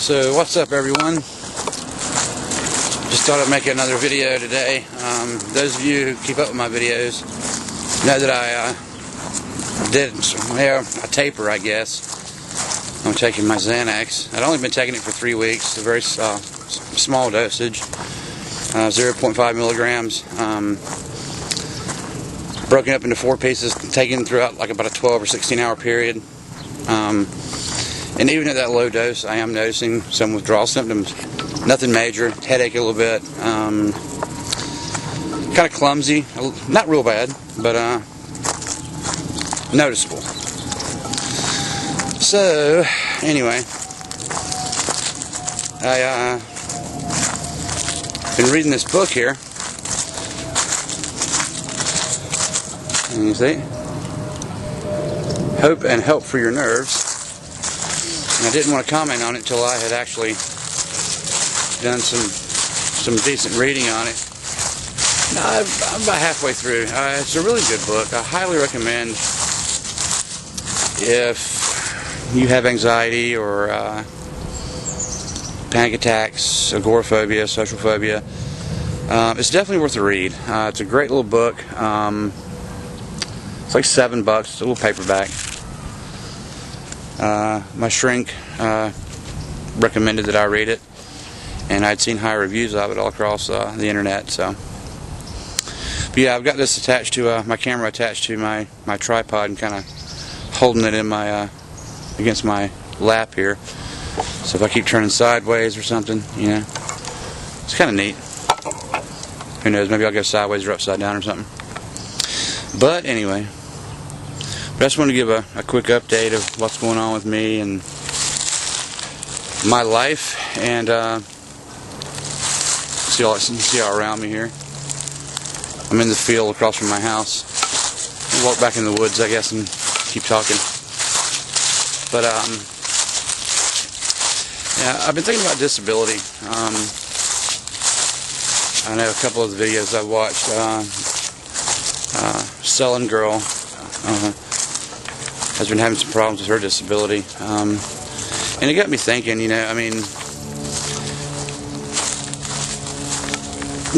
So what's up, everyone? Just thought I'd make another video today. Those of you who keep up with my videos know that I did a taper, I guess. I'm taking my Xanax. I'd only been taking it for 3 weeks. A very small dosage, 0.5 milligrams. Broken up into 4 pieces, taken throughout like about a 12 or 16 hour period. And even at that low dose, I am noticing some withdrawal symptoms. Nothing major. Headache a little bit. Kind of clumsy. Not real bad, but noticeable. So, anyway, I been reading this book here. And you see, Hope and Help for Your Nerves. And I didn't want to comment on it until I had actually done some decent reading on it. I'm about halfway through. It's a really good book. I highly recommend if you have anxiety or panic attacks, agoraphobia, social phobia. It's definitely worth a read. It's a great little book. It's like $7. It's a little paperback. My shrink recommended that I read it, and I'd seen high reviews of it all across the internet. So, but yeah, I've got this attached to my camera attached to my tripod, and kind of holding it in my against my lap here. So if I keep turning sideways or something, you know, it's kind of neat. Who knows? Maybe I'll go sideways or upside down or something. But anyway. I just want to give a quick update of what's going on with me and my life, and see all around me here. I'm in the field across from my house. I'll walk back in the woods, I guess, and keep talking. But yeah, I've been thinking about disability. I know a couple of the videos I watched. Sullen Girl has been having some problems with her disability, and it got me thinking. You know, I mean,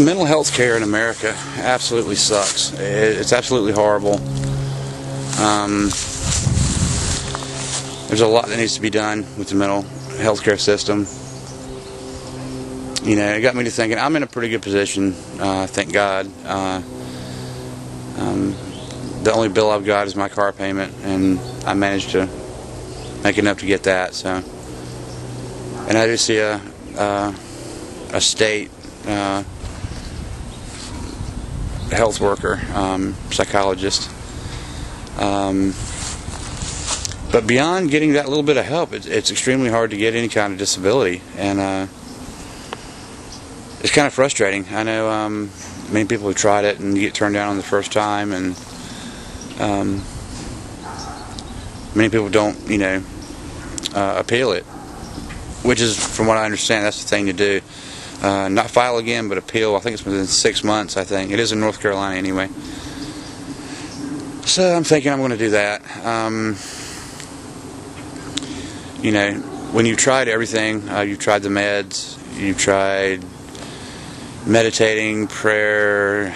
mental health care in America absolutely sucks. It's absolutely horrible. There's a lot that needs to be done with the mental health care system. You know, it got me to thinking. I'm in a pretty good position, thank God. The only bill I've got is my car payment, and I managed to make enough to get that. So, and I do see a state health worker, psychologist. But beyond getting that little bit of help, it's extremely hard to get any kind of disability, and it's kind of frustrating. I know many people have tried it and you get turned down on the first time, and many people don't, you know, appeal it, which is, from what I understand, that's the thing to do. Not file again, but appeal. I think it's within 6 months, I think. It is in North Carolina anyway. So I'm thinking I'm going to do that. You know, when you've tried everything, you've tried the meds, you've tried meditating, prayer,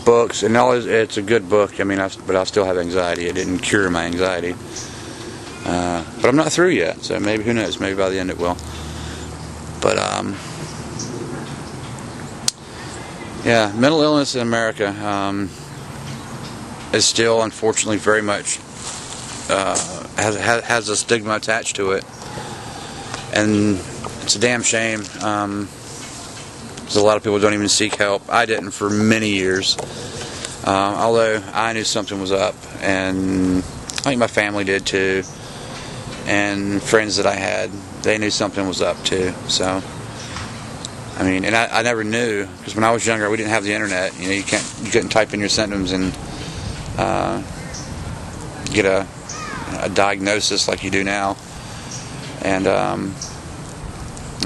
books, and all. It's a good book. I mean, but I still have anxiety. It didn't cure my anxiety. But I'm not through yet, so maybe, who knows, maybe by the end it will. But yeah, mental illness in America is still, unfortunately, very much has a stigma attached to it, and it's a damn shame. Because a lot of people don't even seek help. I didn't for many years, although I knew something was up, and I think my family did too, and friends that I had, they knew something was up too. So, I mean, and I never knew, because when I was younger, we didn't have the internet. You know, you couldn't type in your symptoms and get a diagnosis like you do now. And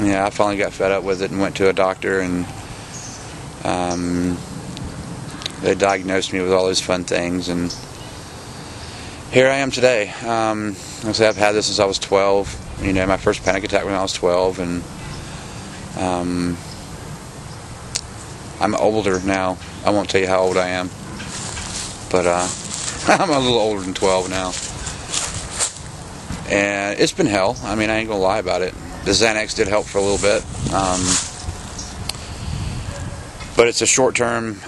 yeah, I finally got fed up with it and went to a doctor, and they diagnosed me with all those fun things, and here I am today. Like I said, I've had this since I was 12. You know, my first panic attack when I was 12, and I'm older now. I won't tell you how old I am, but I'm a little older than 12 now. And it's been hell. I mean, I ain't gonna lie about it. The Xanax did help for a little bit, but it's a short-term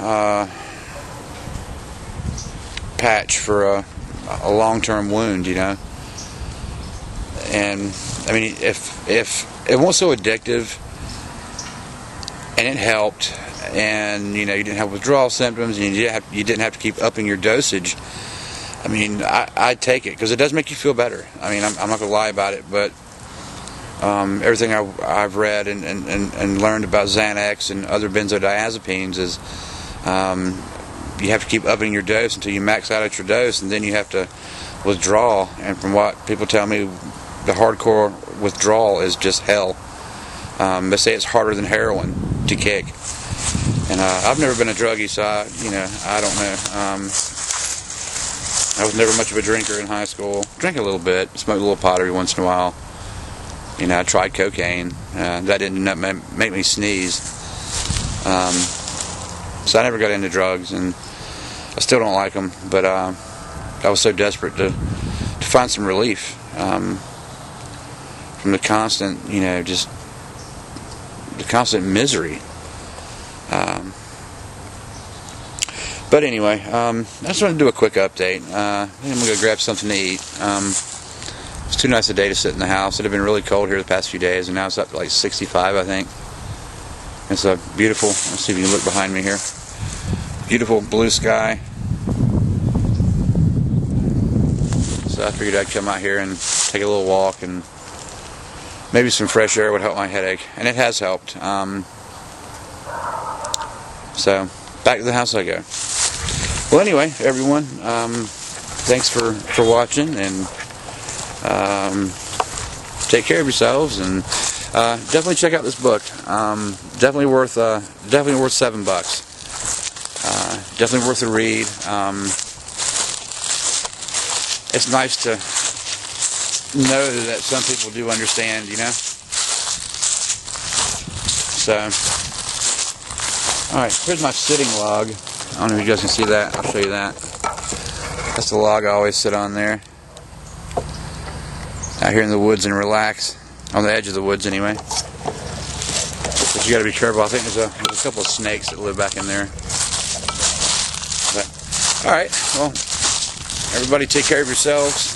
patch for a long-term wound, you know. And I mean, if it wasn't so addictive, and it helped, and you know, you didn't have withdrawal symptoms, and you didn't have to keep upping your dosage, I mean, I'd take it, because it does make you feel better. I mean, I'm not gonna lie about it, but everything I've read and learned about Xanax and other benzodiazepines is you have to keep upping your dose until you max out at your dose, and then you have to withdraw. And from what people tell me, the hardcore withdrawal is just hell. They say it's harder than heroin to kick. And I've never been a druggie, so I don't know. I was never much of a drinker in high school. Drank a little bit, smoked a little pot every once in a while. You know, I tried cocaine. That didn't make me sneeze. So I never got into drugs, and I still don't like them. But I was so desperate to find some relief from the constant, you know, just the constant misery. But anyway, I just wanted to do a quick update. I'm going to go grab something to eat. It's too nice a day to sit in the house. It had been really cold here the past few days, and now it's up to like 65, I think. It's a beautiful, let's see if you can look behind me here. Beautiful blue sky. So I figured I'd come out here and take a little walk, and maybe some fresh air would help my headache. And it has helped. So back to the house I go. Well, anyway, everyone, thanks for watching, and take care of yourselves, and definitely check out this book. Definitely worth $7. Definitely worth a read. It's nice to know that some people do understand, you know. So, all right, here's my sitting log. I don't know if you guys can see that. I'll show you that. That's the log I always sit on there. Out here in the woods and relax. On the edge of the woods, anyway. But you got to be careful. I think there's a couple of snakes that live back in there. But, all right. Well, everybody take care of yourselves.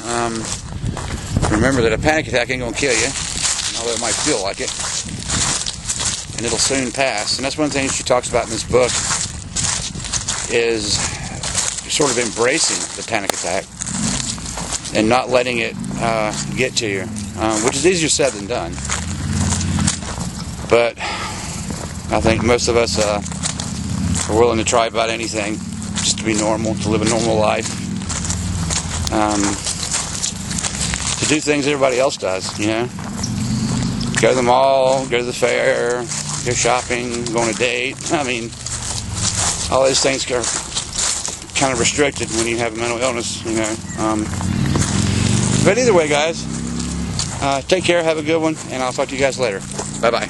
Remember that a panic attack ain't gonna kill you, although it might feel like it. And it'll soon pass. And that's one thing she talks about in this book, is sort of embracing the panic attack and not letting it get to you, which is easier said than done. But I think most of us are willing to try about anything just to be normal, to live a normal life, to do things everybody else does, you know. Go to the mall, go to the fair, go shopping, go on a date. I mean, all those things are kind of restricted when you have a mental illness, you know. But either way, guys, take care, have a good one, and I'll talk to you guys later. Bye-bye.